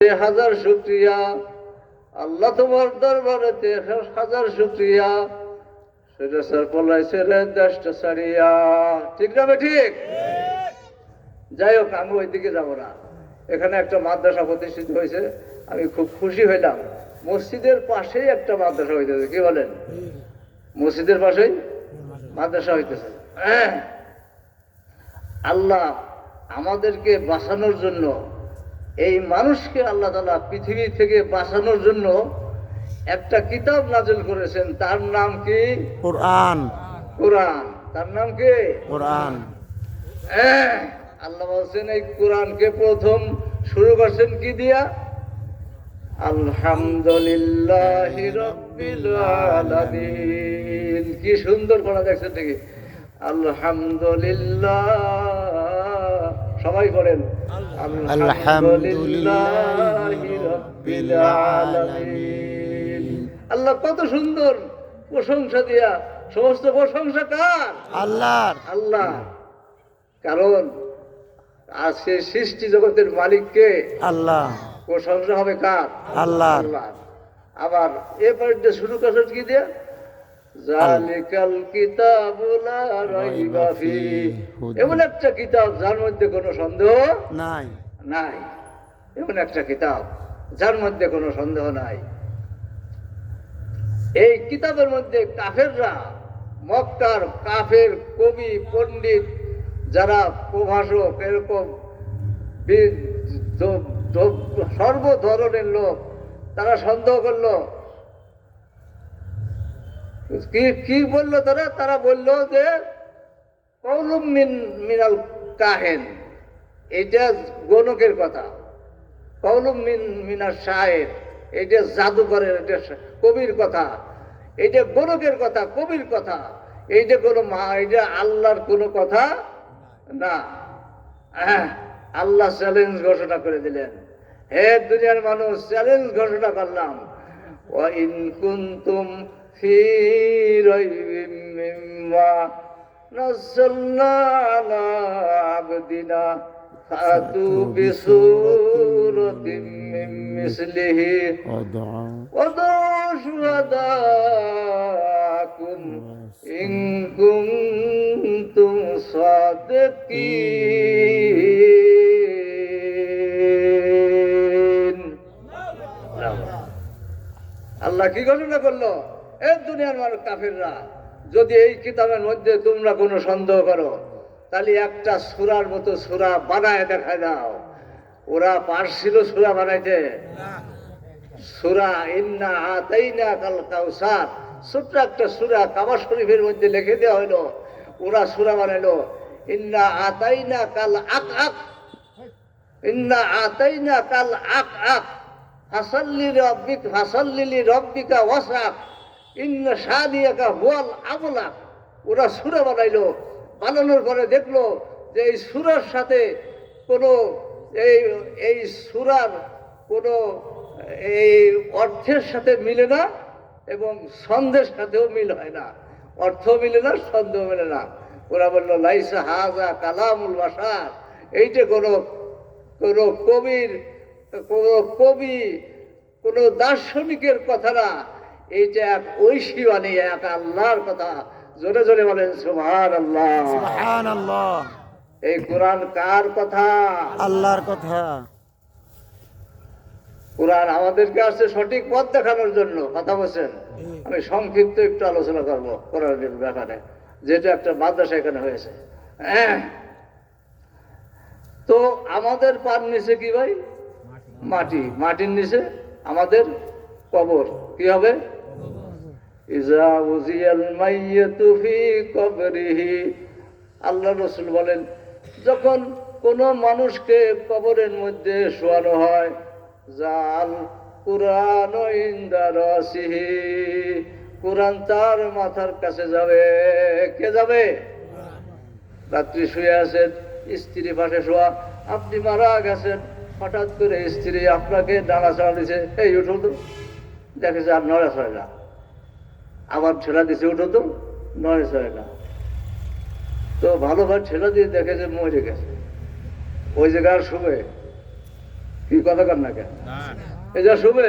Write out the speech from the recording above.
হাজার শুকরিয়া আল্লাহ, তোমার দরবারে হাজার শুকরিয়া। সেটা স্যার পলাইছিলেন দেশটা ছাড়িয়া। ঠিক না ঠিক? যাই হোক, আমি ওইদিকে যাবো না। এখানে একটা মাদ্রাসা প্রতিষ্ঠিত হয়েছে, আমি খুব খুশি হইলাম। মসজিদের পাশেই একটা মাদ্রাসা হইতেছে, কি বলেন? মসজিদের পাশেই মাদ্রাসা হইতেছে। আল্লাহ আমাদেরকে বাঁচানোর জন্য, এই মানুষকে আল্লাহ তাআলা পৃথিবী থেকে বাঁচানোর জন্য একটা কিতাব নাযিল করেছেন। তার নাম কি? কোরআন। কোরআন। তার নাম কি? কোরআন। আল্লাহ বলছেন এই কোরআনকে প্রথম শুরু করছেন কি দিয়া? আলহামদুলিল্লাহি রাব্বিল আলামিন। কি সুন্দর পড়া দেখছেন নাকি? আলহামদুলিল্লাহ, সবাই পড়েন আলহামদুলিল্লাহি রাব্বিল আলামিন। আল্লাহ কত সুন্দর প্রশংসা দিয়া। সমস্ত প্রশংসা কার? আল্লাহর। আল্লাহ। কারণ আজকে সৃষ্টি জগতের মালিককে আল্লাহ, প্রশংসা হবে কার? আল্লাহ। আবার এবার শুরু করছেন কি দিয়ে? জালিকাল কিতাবু লা রাইবা ফিহি। এমন একটা কিতাব যার মধ্যে কোনো সন্দেহ নাই। এমন একটা কিতাব যার মধ্যে কোনো সন্দেহ নাই। এই কিতাবের মধ্যে কাফেররা, মক্কার কাফের কবি পণ্ডিত যারা প্রভাষক, এরকম সর্ব ধরনের লোক, তারা সন্দেহ করলো। কি বললো তারা? তারা বললো যে কওলুম মিনাল কাহেন, এটা গণকের কথা। কওলুম মিনাল শায়ের, এটা জাদুকরের, এটা কবির কথা। এইটা গণকের কথা, কবির কথা। এইটা কোনো এইটা আল্লাহর কোনো কথা না। আল্লাহ চ্যালেঞ্জ ঘোষণা করে দিলেন, হে দুনিয়ার মানুষ, চ্যালেঞ্জ ঘোষণা করলাম। ওয়া ইন কুনতুম ফি রাইবিম মিম্মা নাযালনা আলা আবদিনা ফাতু বিসূরাতিম মিন মিসলিহি ওয়াদউ শুহাদাকুম ইন কুনতুম সাদিকিন। আল্লাহ কি ঘোষণা করলো? এ দুনিয়ার মানুষ কাফেররা, যদি এই কিতাবের মধ্যে তোমরা কোনো সন্দেহ করো, তাহলে একটা সূরার মতো সূরা বানায় দেখায় দাও। ওরা পারছিল সূরা বানাইতে? সূরা ইন্না আতাইনা কাল কাউসার, ছোট্ট একটা সূরা কাবা শরীফের মধ্যে লিখে দেওয়া হলো। ওরা সূরা বানাইলো ইন্না আতাইনা কাল আক আক, ইন্না আতাইনা কাল আক আক ফাসাল্লি রব্বিকা ওয়াসআক ইন্না শানিয়াকা হুয়াল আবলাক। ওরা সূরা বানাইলো। বানানোর পরে দেখলো যে এই সূরার সাথে কোনো এই সূরার কোনো এই অর্থের সাথে মিলে না, এবং ছন্দের সাথেও মিল হয় না। অর্থ মিলে না, ছন্দ মিলে না। ওরা বললো লাইসা হাযা কালামুল বাশার, এইটা কোনো কবির, কোনো দার্শনিকের কথা না, এইটা এক ঐশী বাণী, এক আল্লাহর কথা। জোরে জোরে বলেন সুবহানাল্লাহ। সুবহানাল্লাহ। এই কোরআন কার কথা? আল্লাহর কথা। কোরআন আমাদেরকে আসছে সঠিক পথ দেখানোর জন্য। কথা বলছেন। আমি সংক্ষিপ্ত একটু আলোচনা করবো কোরআনের ব্যাপারে, যেটা একটা মাদ্রাসা এখানে হয়েছে। তো আমাদের পার নিচে কি ভাই? মাটি। মাটির নিচে আমাদের কবর। কি হবে? ইজা উজিয়াল মাইয়াতু ফি কবরিহি। আল্লাহ রাসূল বলেন, যখন কোন মানুষকে কবরের মধ্যে শোয়ানো হয়, জাল কুরআন ইনদা রাসিহি, কুরআন তার মাথার কাছে যাবে। কে যাবে? রাত্রি শুয়ে আছেন, স্ত্রী পাশে শোয়া, আপনি মারা গেছেন, হঠাৎ করে স্ত্রী আপনাকে নাড়াচাড়া দিছে, এই উঠো তো, দেখেছে আর নড়াচড়ে না। আবার ঠেলা দিছে, উঠো তো, নড়াচড়ে না। তো ভালোভাবে ঠেলা দিয়ে দেখে যে মরে গেছে। ওই জায়গায় শুবে কি কথা কর না কেন? এই যা শুবে